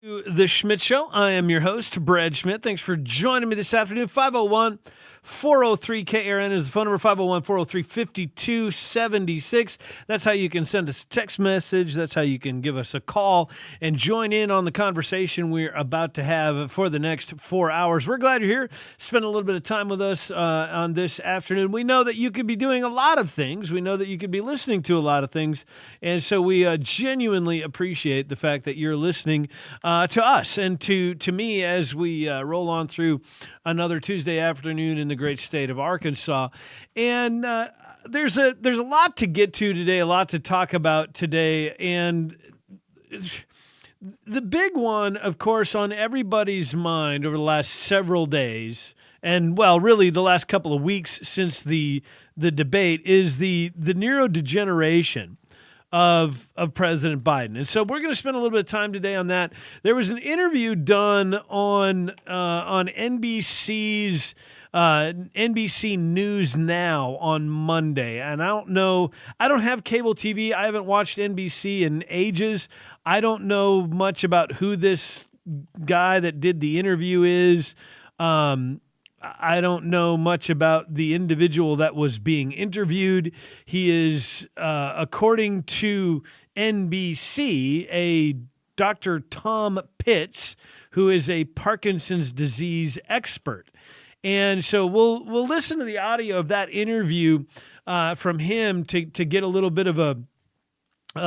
The Schmidt Show. I am your host, Brad Schmidt. Thanks for joining me this afternoon. 501-403-KRN is the phone number, 501-403-5276. That's how you can send us a text message. That's how you can give us a call and join in on the conversation we're about to have for the next 4 hours. We're glad you're here. Spend a little bit of time with us on this afternoon. We know that you could be doing a lot of things. We know that you could be listening to a lot of things. And so we genuinely appreciate the fact that you're listening to us and to me as we roll on through another Tuesday afternoon in the great state of Arkansas. And there's a lot to get to today, a lot to talk about today. And the big one, of course, on everybody's mind over the last several days, and well, really the last couple of weeks since the debate, is the neurodegeneration of President Biden. And so we're going to spend a little bit of time today on that. There was an interview done on NBC's NBC News Now on Monday. And I don't have cable TV. I haven't watched NBC in ages. I don't know much about who this guy that did the interview is. I don't know much about the individual that was being interviewed. He is, according to NBC, a Dr. Tom Pitts, who is a Parkinson's disease expert. And so we'll listen to the audio of that interview from him to get a little bit of a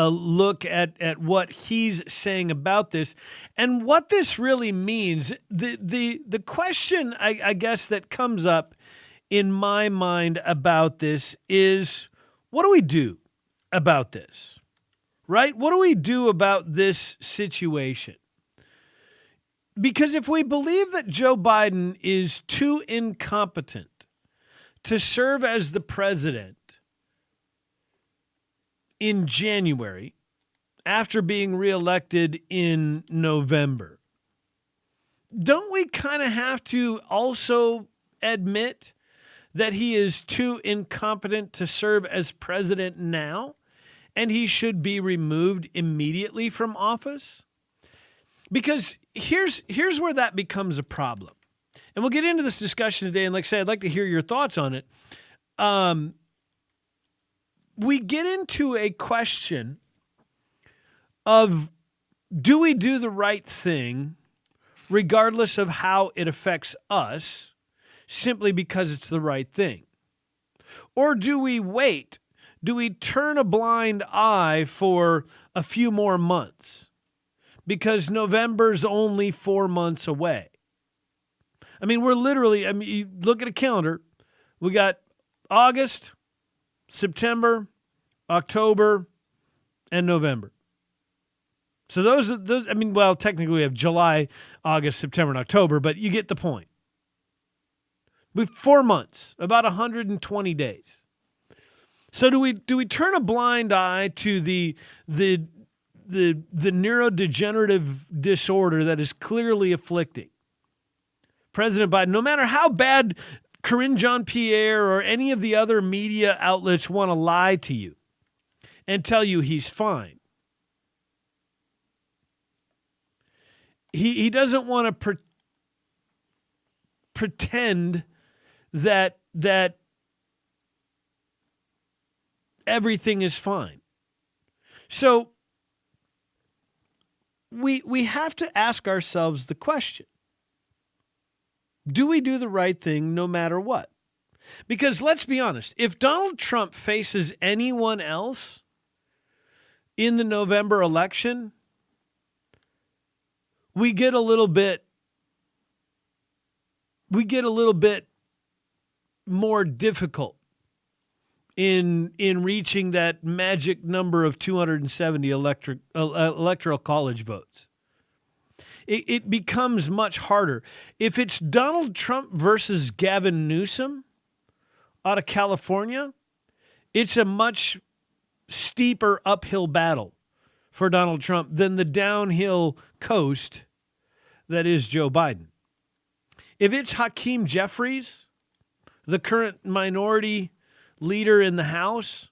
look at what he's saying about this and what this really means. The question, I guess, that comes up in my mind about this is, what do we do about this, right? What do we do about this situation? Because if we believe that Joe Biden is too incompetent to serve as the president in January, after being reelected in November, don't we kind of have to also admit that he is too incompetent to serve as president now, and he should be removed immediately from office? Because here's where that becomes a problem. And we'll get into this discussion today, and like I said, I'd like to hear your thoughts on it. We get into a question of, do we do the right thing regardless of how it affects us, simply because it's the right thing? Or do we wait? Do we turn a blind eye for a few more months? Because November's only 4 months away. I mean, you look at a calendar. We got August, September, October, and November. So those, technically we have July, August, September, and October, but you get the point. We have 4 months, about 120 days. So do we turn a blind eye to the neurodegenerative disorder that is clearly afflicting President Biden, no matter how bad Karine Jean-Pierre or any of the other media outlets want to lie to you and tell you he's fine? He doesn't want to pretend that everything is fine. So we have to ask ourselves the question, do we do the right thing no matter what? Because let's be honest, if Donald Trump faces anyone else in the November election, we get a little bit more difficult in reaching that magic number of 270 electoral college votes. It becomes much harder. If it's Donald Trump versus Gavin Newsom out of California, it's a much steeper uphill battle for Donald Trump than the downhill coast that is Joe Biden. If it's Hakeem Jeffries, the current minority leader in the House,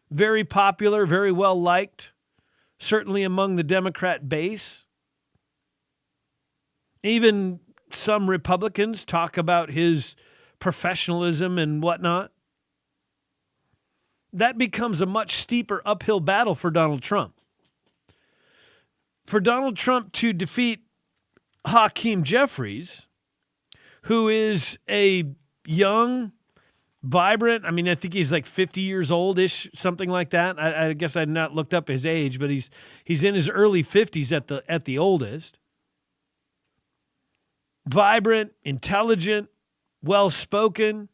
very popular, very well liked, certainly among the Democrat base, Even some Republicans talk about his professionalism and whatnot. That becomes a much steeper uphill battle for Donald Trump. For Donald Trump to defeat Hakeem Jeffries, who is a young, vibrant, I mean, I think he's like 50 years old-ish, something like that. I guess I'd not looked up his age, but he's in his early 50s at the oldest. Vibrant, intelligent, well-spoken.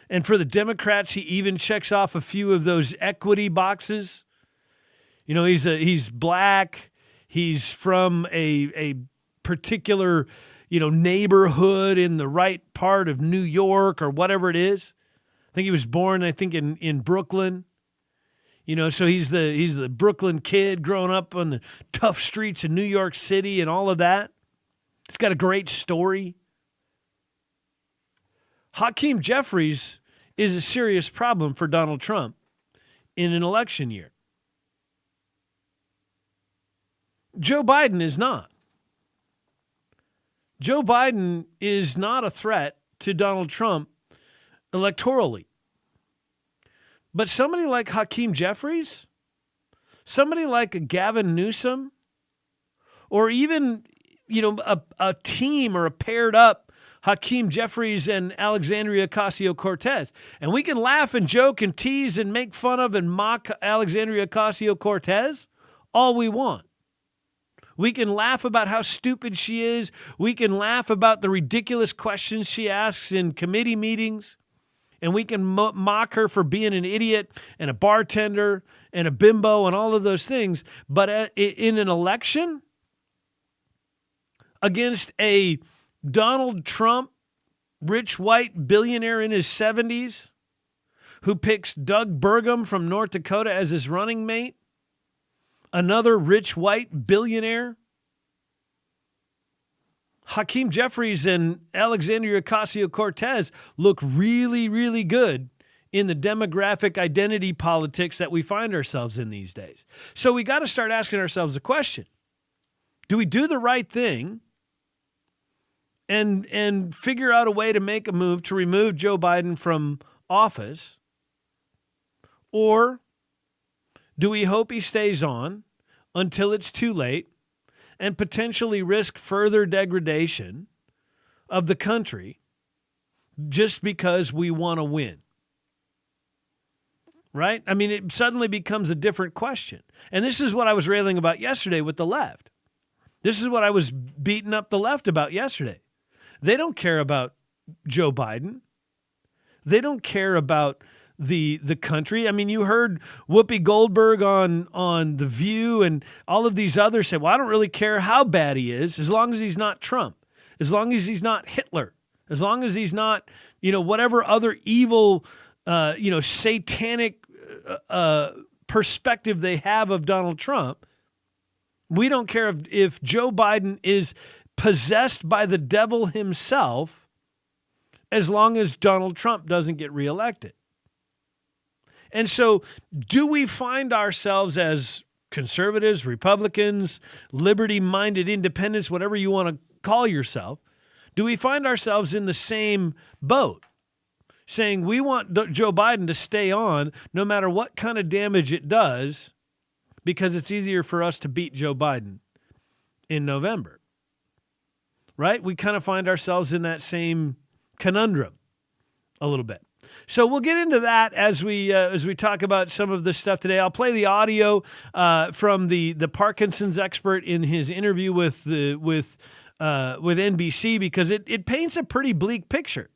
And for the Democrats, he even checks off a few of those equity boxes. You know, he's black. He's from a particular, neighborhood in the right part of New York or whatever it is. I think he was born, in Brooklyn. So he's the Brooklyn kid growing up on the tough streets of New York City and all of that. He's got a great story. Hakeem Jeffries is a serious problem for Donald Trump in an election year. Joe Biden is not. Joe Biden is not a threat to Donald Trump electorally. But somebody like Hakeem Jeffries, somebody like a Gavin Newsom, or even, a team or a paired up Hakeem Jeffries and Alexandria Ocasio-Cortez. And we can laugh and joke and tease and make fun of and mock Alexandria Ocasio-Cortez all we want. We can laugh about how stupid she is. We can laugh about the ridiculous questions she asks in committee meetings. And we can mock her for being an idiot and a bartender and a bimbo and all of those things. But in an election against a Donald Trump, rich white billionaire in his 70s, who picks Doug Burgum from North Dakota as his running mate, another rich white billionaire, Hakeem Jeffries and Alexandria Ocasio-Cortez look really, really good in the demographic identity politics that we find ourselves in these days. So we got to start asking ourselves the question, do we do the right thing and figure out a way to make a move to remove Joe Biden from office? Or do we hope he stays on until it's too late and potentially risk further degradation of the country just because we want to win? Right? I mean, it suddenly becomes a different question. And this is what I was railing about yesterday with the left. This is what I was beating up the left about yesterday. They don't care about Joe Biden. They don't care about the country. I mean, you heard Whoopi Goldberg on The View and all of these others say, well, I don't really care how bad he is as long as he's not Trump, as long as he's not Hitler, as long as he's not, whatever other evil, satanic perspective they have of Donald Trump. We don't care if Joe Biden is possessed by the devil himself as long as Donald Trump doesn't get reelected. And so do we find ourselves as conservatives, Republicans, liberty-minded independents, whatever you want to call yourself, do we find ourselves in the same boat, saying we want Joe Biden to stay on no matter what kind of damage it does because it's easier for us to beat Joe Biden in November? Right? We kind of find ourselves in that same conundrum a little bit. So we'll get into that as we talk about some of this stuff today. I'll play the audio from the Parkinson's expert in his interview with NBC because it paints a pretty bleak picture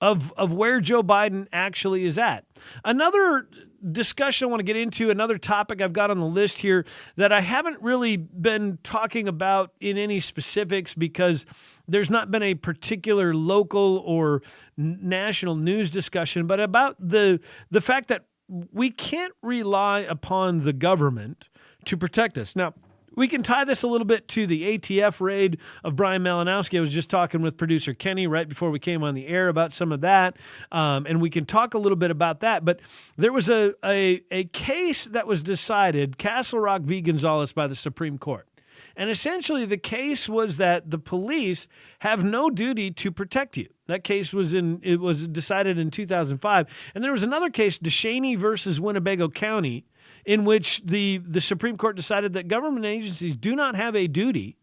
of where Joe Biden actually is at. Another discussion I want to get into, another topic I've got on the list here that I haven't really been talking about in any specifics because there's not been a particular local or national news discussion, but about the fact that we can't rely upon the government to protect us. Now, we can tie this a little bit to the ATF raid of Brian Malinowski. I was just talking with producer Kenny right before we came on the air about some of that, and we can talk a little bit about that. But there was a case that was decided, Castle Rock v. Gonzalez, by the Supreme Court. And essentially, the case was that the police have no duty to protect you. That case was decided in 2005. And there was another case, DeShaney versus Winnebago County, in which the Supreme Court decided that government agencies do not have a duty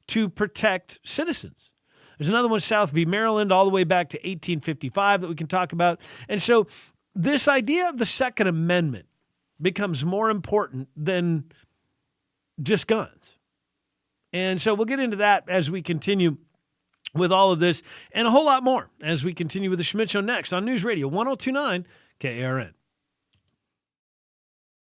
to protect citizens. There's another one, South v. Maryland, all the way back to 1855 that we can talk about. And so this idea of the Second Amendment becomes more important than just guns. And so we'll get into that as we continue with all of this and a whole lot more as we continue with the Schmidt Show next on News Radio 102.9 KARN.